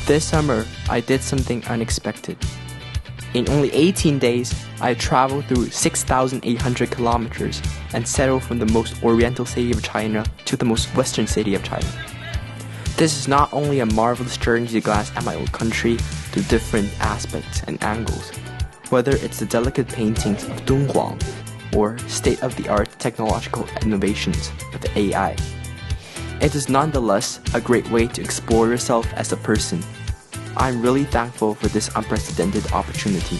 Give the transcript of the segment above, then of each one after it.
This summer, I did something unexpected. In only 18 days, I traveled through 6,800 kilometers and settled from the most oriental city of China to the most western city of China. This is not only a marvelous journey to glance at my own country through different aspects and angles, whether it's the delicate paintings of Dunhuang or state-of-the-art technological innovations with AI. It is nonetheless a great way to explore yourself as a person. I'm really thankful for this unprecedented opportunity.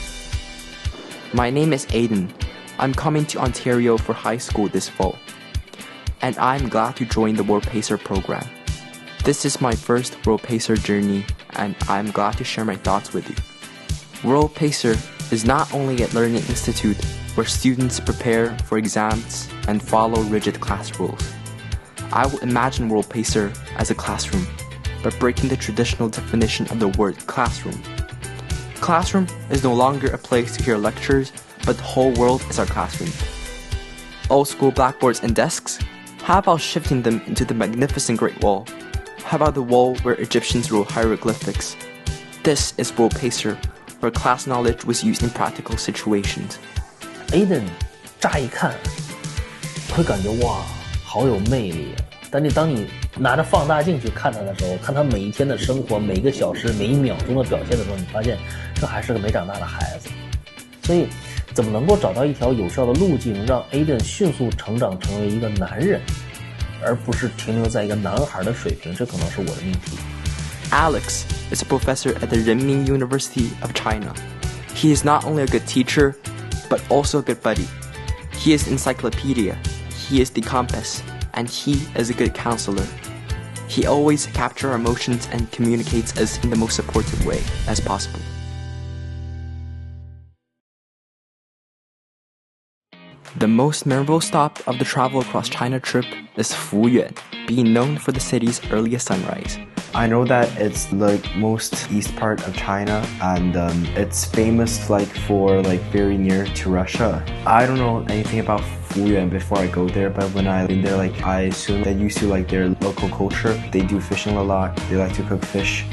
My name is Aiden. I'm coming to Ontario for high school this fall, and I'm glad to join the World Pacer program. This is my first World Pacer journey, and I'm glad to share my thoughts with you. World Pacer is not only a learning institute where students prepare for exams and follow rigid class rules. I would imagine World Pacer as a classroom, but breaking the traditional definition of the word classroom. Classroom is no longer a place to hear lectures, but the whole world is our classroom. Old school blackboards and desks? How about shifting them into the magnificent Great Wall? How about the wall where Egyptians wrote hieroglyphics? This is World Pacer, where class knowledge was used in practical situations. Aiden 乍一看会感觉哇好有魅力啊，但当你拿着放大镜去看他的时候，看他每一天的生活，每一个小时每一秒钟的表现的时候，你发现这还是个没长大的孩子。所以怎么能够找到一条有效的路径，让 Aiden 迅速成长成为一个男人，而不是停留在一个男孩的水平，这可能是我的命题。 Alex is a professor at the Renmin University of China. He is not only a good teacher, but also a good buddy. He is encyclopedia, he is the compass, and he is a good counselor. He always captures our emotions and communicates us in the most supportive way as possible. The most memorable stop of the travel across China trip is Fuyuan, being known for the city's earliest sunrise. I know that it's the most east part of China, and it's famous for very near to Russia. I don't know anything about Fuyuan before I go there, but when I've been there, I assume they used to their local culture. They do fishing a lot. They like to cook fish.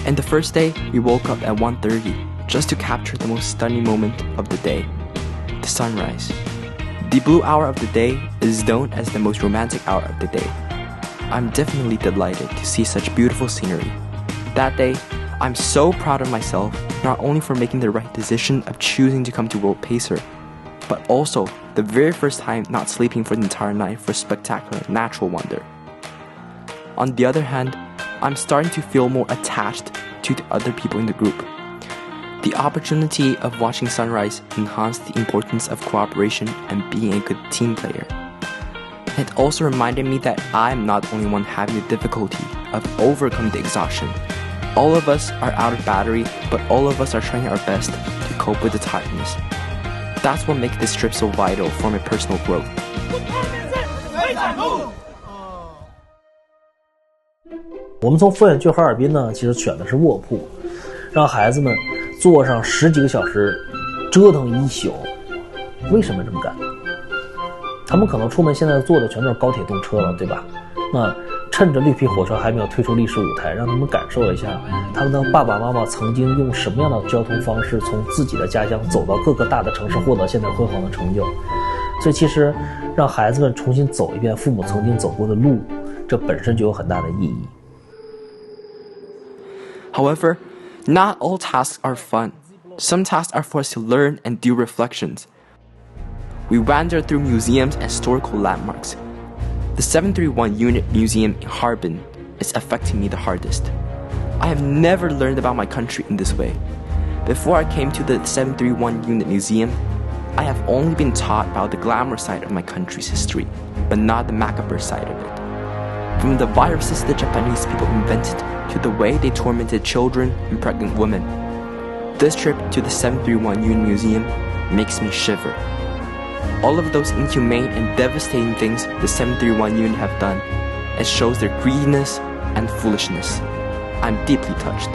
And the first day, we woke up at 1:30 just to capture the most stunning moment of the day, the sunrise. The blue hour of the day is known as the most romantic hour of the day. I'm definitely delighted to see such beautiful scenery. That day, I'm so proud of myself, not only for making the right decision of choosing to come to World Pacer, but also the very first time not sleeping for the entire night for spectacular natural wonder. On the other hand, I'm starting to feel more attached to the other people in the group. The opportunity of watching sunrise enhanced the importance of cooperation and being a good team player. It also reminded me that I'm not the only one having the difficulty of overcoming the exhaustion. All of us are out of battery, but all of us are trying our best to cope with the tiredness. That's what makes this trip so vital for my personal growth. 我们从富远去哈尔滨呢，其实选的是卧铺，让孩子们坐上10几个小时，折腾一宿。为什么这么干？他们可能出门现在坐的全都是高铁动车了，对吧？那趁着绿皮火车还没有退出历史舞台，让他们感受一下他们的爸爸妈妈曾经用什么样的交通方式从自己的家乡走到各个大的城市，获得现在辉煌的成就。所以其实让孩子们重新走一遍父母曾经走过的路，这本身就有很大的意义。However, not all tasks are fun. Some tasks are for us to learn and do reflections. We wandered through museums and historical landmarks. The 731 Unit Museum in Harbin is affecting me the hardest. I have never learned about my country in this way. Before I came to the 731 Unit Museum, I have only been taught about the glamour side of my country's history, but not the macabre side of it. From the viruses the Japanese people invented to the way they tormented children and pregnant women. This trip to the 731 Unit Museum makes me shiver. All of those inhumane and devastating things the 731 unit have done, it shows their greediness and foolishness. I'm deeply touched.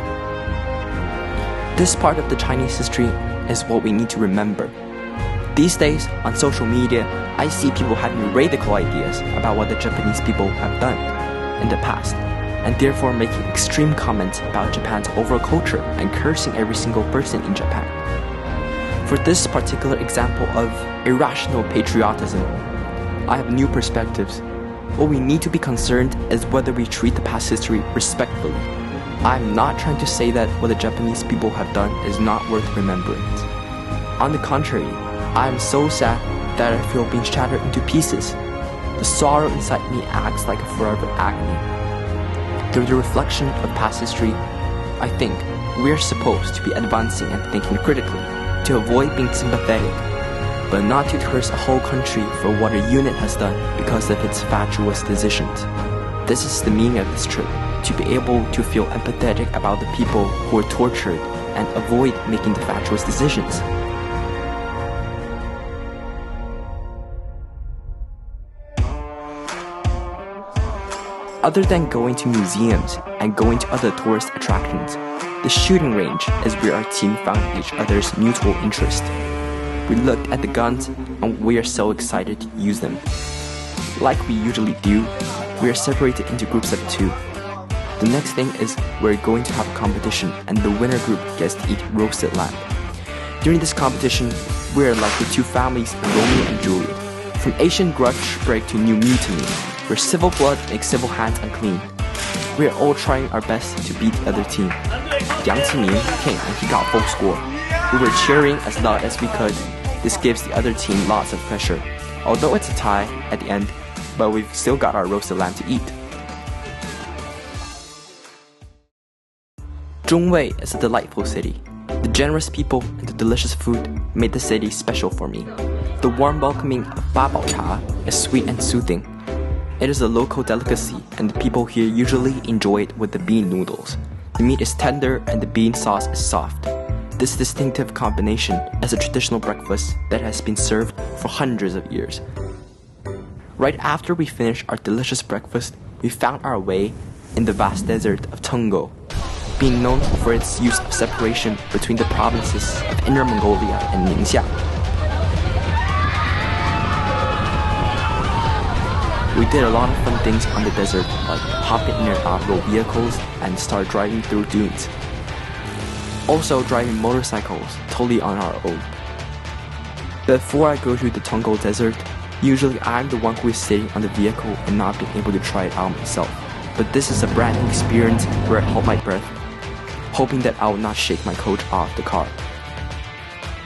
This part of the Chinese history is what we need to remember. These days, on social media, I see people having radical ideas about what the Japanese people have done in the past. and therefore making extreme comments about Japan's overall culture and cursing every single person in Japan. For this particular example of irrational patriotism, I have new perspectives. What we need to be concerned is whether we treat the past history respectfully. I'm not trying to say that what the Japanese people have done is not worth remembrance. On the contrary, I am so sad that I feel being shattered into pieces. The sorrow inside me acts like a forever agony. Through the reflection of past history, I think we are supposed to be advancing and thinking critically, to avoid being sympathetic, but not to curse a whole country for what a unit has done because of its fatuous decisions. This is the meaning of this trip, to be able to feel empathetic about the people who are tortured and avoid making the fatuous decisions. Other than going to museums and going to other tourist attractions, the shooting range is where our team found each other's mutual interest. We looked at the guns and we are so excited to use them. Like we usually do, we are separated into groups of 2. The next thing is we're going to have a competition and the winner group gets to eat roasted lamb. During this competition, we are like the 2 families in Romeo and Juliet. From Asian grudge break to new mutiny, where civil blood makes civil hands unclean. We are all trying our best to beat the other team. Yang Qimin came and he got full score. We were cheering as loud as we could. This gives the other team lots of pressure. Although it's a tie at the end, but we've still got our roasted lamb to eat. Zhongwei is a delightful city. The generous people and the delicious food made the city special for me. The warm welcoming of Babao Cha is sweet and soothing. It is a local delicacy and the people here usually enjoy it with the bean noodles. The meat is tender and the bean sauce is soft. This distinctive combination is a traditional breakfast that has been served for hundreds of years. Right after we finished our delicious breakfast, we found our way in the vast desert of Tungo, being known for its use of separation between the provinces of Inner Mongolia and Ningxia. We did a lot of fun things on the desert, like hop in our off-road vehicles and start driving through dunes. Also driving motorcycles totally on our own. Before I go to the Tungo Desert, usually I'm the one who is sitting on the vehicle and not being able to try it out myself. But this is a brand new experience where I hold my breath, hoping that I will not shake my coach off the car.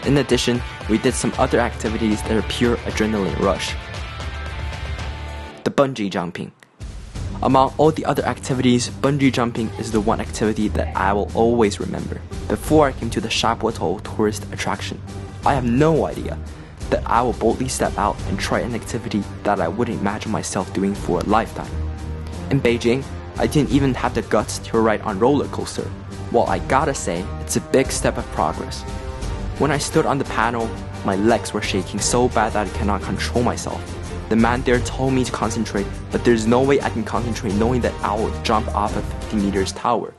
In addition, we did some other activities that are pure adrenaline rush. The bungee jumping. Among all the other activities, bungee jumping is the one activity that I will always remember. Before I came to the Shabuotou tourist attraction, I have no idea that I will boldly step out and try an activity that I wouldn't imagine myself doing for a lifetime. In Beijing, I didn't even have the guts to ride on roller coaster. Well, I gotta say, it's a big step of progress. When I stood on the panel, my legs were shaking so bad that I cannot control myself. The man there told me to concentrate, but there's no way I can concentrate knowing that I will jump off a 50 meters tower.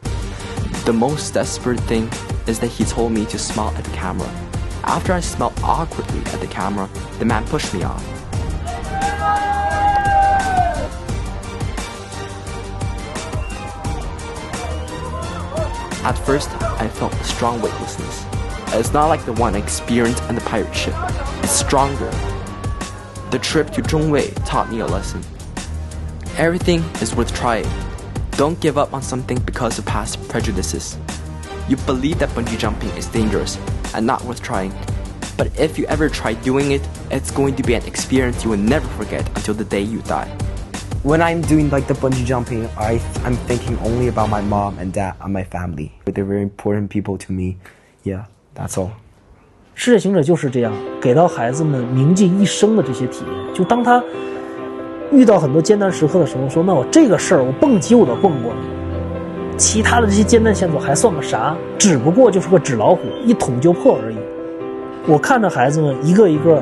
The most desperate thing is that he told me to smile at the camera. After I smiled awkwardly at the camera, the man pushed me off. At first, I felt a strong weightlessness. It's not like the one I experienced on the pirate ship. It's stronger. The trip to Zhongwei taught me a lesson. Everything is worth trying. Don't give up on something because of past prejudices. You believe that bungee jumping is dangerous and not worth trying. But if you ever try doing it, it's going to be an experience you will never forget until the day you die. When I'm doing like the bungee jumping, I'm thinking only about my mom and dad and my family. They're very important people to me. Yeah, that's all. 世界行者就是这样，给到孩子们铭记一生的这些体验。就当他遇到很多艰难时刻的时候，说那我这个事儿我蹦极我都蹦过了，其他的这些艰难险阻还算个啥？只不过就是个纸老虎，一捅就破而已。我看着孩子们一个一个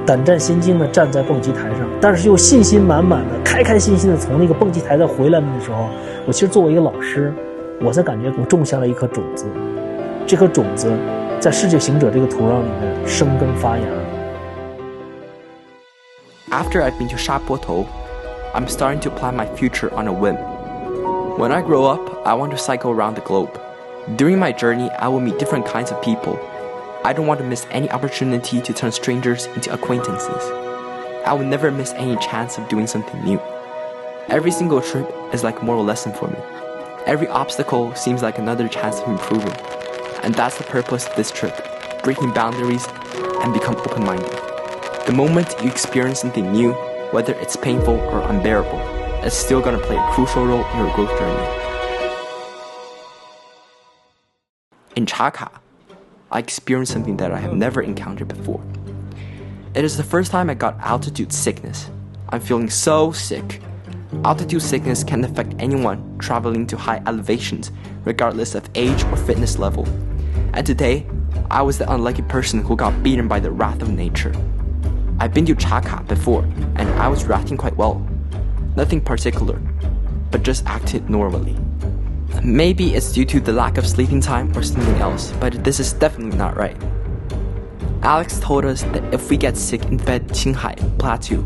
胆战心惊的站在蹦极台上，但是又信心满满的、开开心心的从那个蹦极台再回来的时候，我其实作为一个老师，我才感觉我种下了一颗种子，这颗种子在世界行者这个土壤里面生根发芽。After I've been to Shabuotou, I'm starting to plan my future on a whim. When I grow up, I want to cycle around the globe. During my journey, I will meet different kinds of people. I don't want to miss any opportunity to turn strangers into acquaintances. I will never miss any chance of doing something new. Every single trip is like a moral lesson for me. Every obstacle seems like another chance of improving. And that's the purpose of this trip, breaking boundaries and become open-minded. The moment you experience something new, whether it's painful or unbearable, it's still going to play a crucial role in your growth journey. In Chaka, I experienced something that I have never encountered before. It is the first time I got altitude sickness. I'm feeling so sick. Altitude sickness can affect anyone traveling to high elevations, regardless of age or fitness level. And today, I was the unlucky person who got beaten by the wrath of nature. I've been to Chaka before, and I was reacting quite well. Nothing particular, but just acted normally. Maybe it's due to the lack of sleeping time or something else, but this is definitely not right. Alex told us that if we get sick in Qinghai Plateau,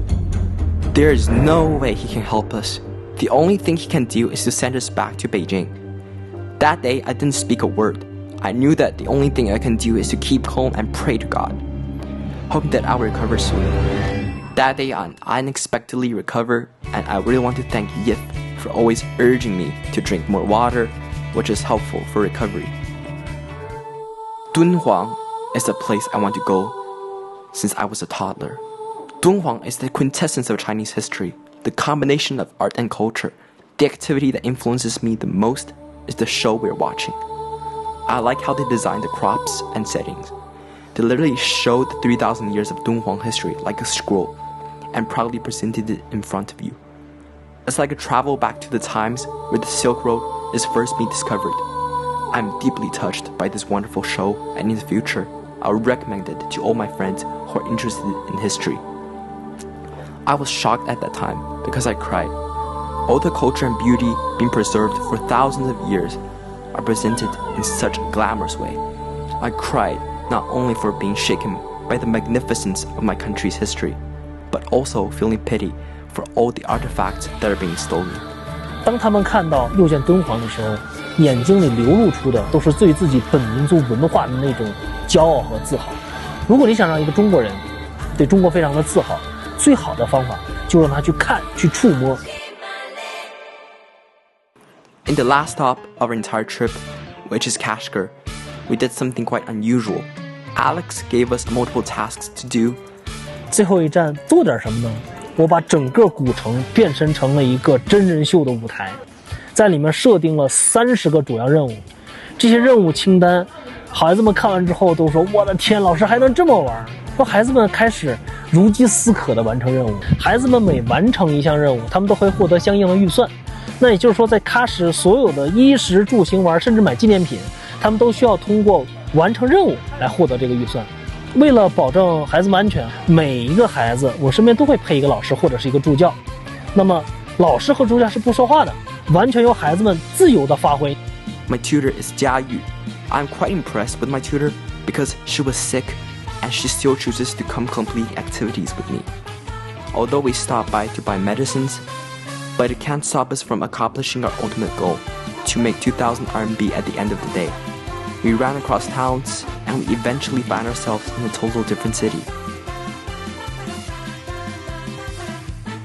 there is no way he can help us. The only thing he can do is to send us back to Beijing. That day, I didn't speak a word. I knew that the only thing I can do is to keep calm and pray to God, hoping that I'll recover soon. That day, I unexpectedly recovered, and I really want to thank Yif for always urging me to drink more water, which is helpful for recovery. Dunhuang is a place I want to go since I was a toddler. Dunhuang is the quintessence of Chinese history, the combination of art and culture. The activity that influences me the most is the show we're watching. I like how they designed the crops and settings. They literally showed the 3,000 years of Dunhuang history like a scroll and proudly presented it in front of you. It's like a travel back to the times where the Silk Road is first being discovered. I'm deeply touched by this wonderful show, and in the future, I would recommend it to all my friends who are interested in history. I was shocked at that time because I cried. All the culture and beauty being preserved for thousands of years are presented in such a glamorous way. I cried not only for being shaken by the magnificence of my country's history, but also feeling pity for all the artifacts that are being stolen. 当他们看到又见敦煌的时候，眼睛里流露出的都是对自己本民族文化的那种骄傲和自豪。如果你想让一个中国人对中国非常的自豪，最好的方法就让他去看、去触摸。In the last stop of our entire trip, which is Kashgar, we did something quite unusual. Alex gave us multiple tasks to do. 最后一站做点什么呢？我把整个古城变身成了一个真人秀的舞台，在里面设定了30个主要任务。这些任务清单，孩子们看完之后都说：“我的天，老师还能这么玩！”说孩子们开始如饥似渴地完成任务。孩子们每完成一项任务，他们都会获得相应的预算。那也就是说，在喀什所有的衣食住行玩，甚至买纪念品，他们都需要通过完成任务来获得这个预算。为了保证孩子们安全，每一个孩子我身边都会配一个老师或者是一个助教。那么老师和助教是不说话的，完全由孩子们自由地发挥。My tutor is Jia Yu. I'm quite impressed with my tutor because she was sick and she still chooses to come complete activities with me. Although we stopped by to buy medicines, but it can't stop us from accomplishing our ultimate goal, to make 2,000 RMB at the end of the day. We ran across towns, and we eventually found ourselves in a total different city.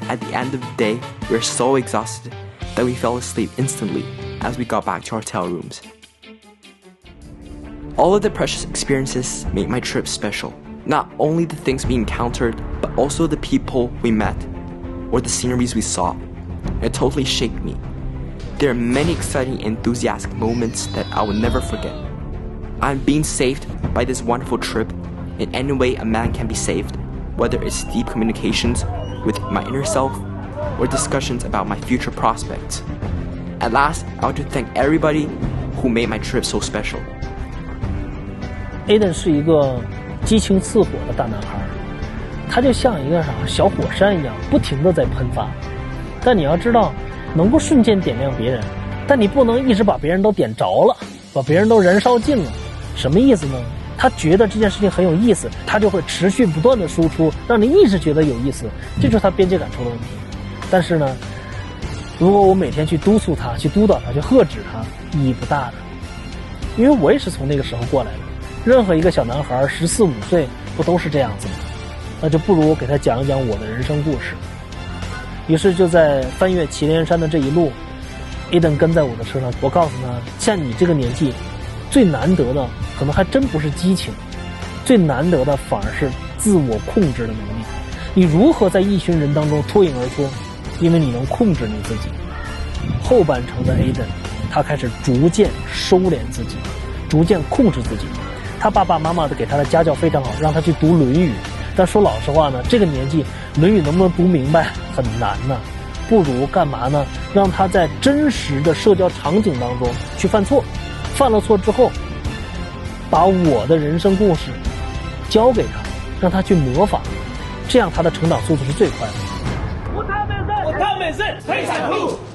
At the end of the day, we were so exhausted that we fell asleep instantly as we got back to our hotel rooms. All of the precious experiences made my trip special. Not only the things we encountered, but also the people we met, or the sceneries we saw. It totally shaped me. There are many exciting, enthusiastic moments that I will never forget. I'm being saved by this wonderful trip in any way a man can be saved, whether it's deep communications with my inner self or discussions about my future prospects. At last, I want to thank everybody who made my trip so special. Aiden 是一个激情似火的大男孩，他就像一个小火山一样，不停地在喷发。但你要知道，能够瞬间点亮别人，但你不能一直把别人都点着了，把别人都燃烧尽了。什么意思呢？他觉得这件事情很有意思，他就会持续不断的输出，让你一直觉得有意思，这就是他边界感出了问题。但是呢，如果我每天去督促他，去督导他，去喝止他，意义不大的。因为我也是从那个时候过来的，任何一个小男孩14、15岁不都是这样子吗？那就不如我给他讲一讲我的人生故事。于是就在翻越祁连山的这一路，Aiden跟在我的车上，我告诉他，像你这个年纪，最难得的可能还真不是激情，最难得的反而是自我控制的能力。你如何在一群人当中脱颖而出？因为你能控制你自己。后半程的 Aiden， 他开始逐渐收敛自己，逐渐控制自己。他爸爸妈妈的给他的家教非常好，让他去读《论语》。但说老实话呢，这个年纪《论语》能不能读明白很难呢。不如干嘛呢？让他在真实的社交场景当中去犯错，犯了错之后，把我的人生故事教给他，让他去模仿，这样他的成长速度是最快的。我太美人，非常酷。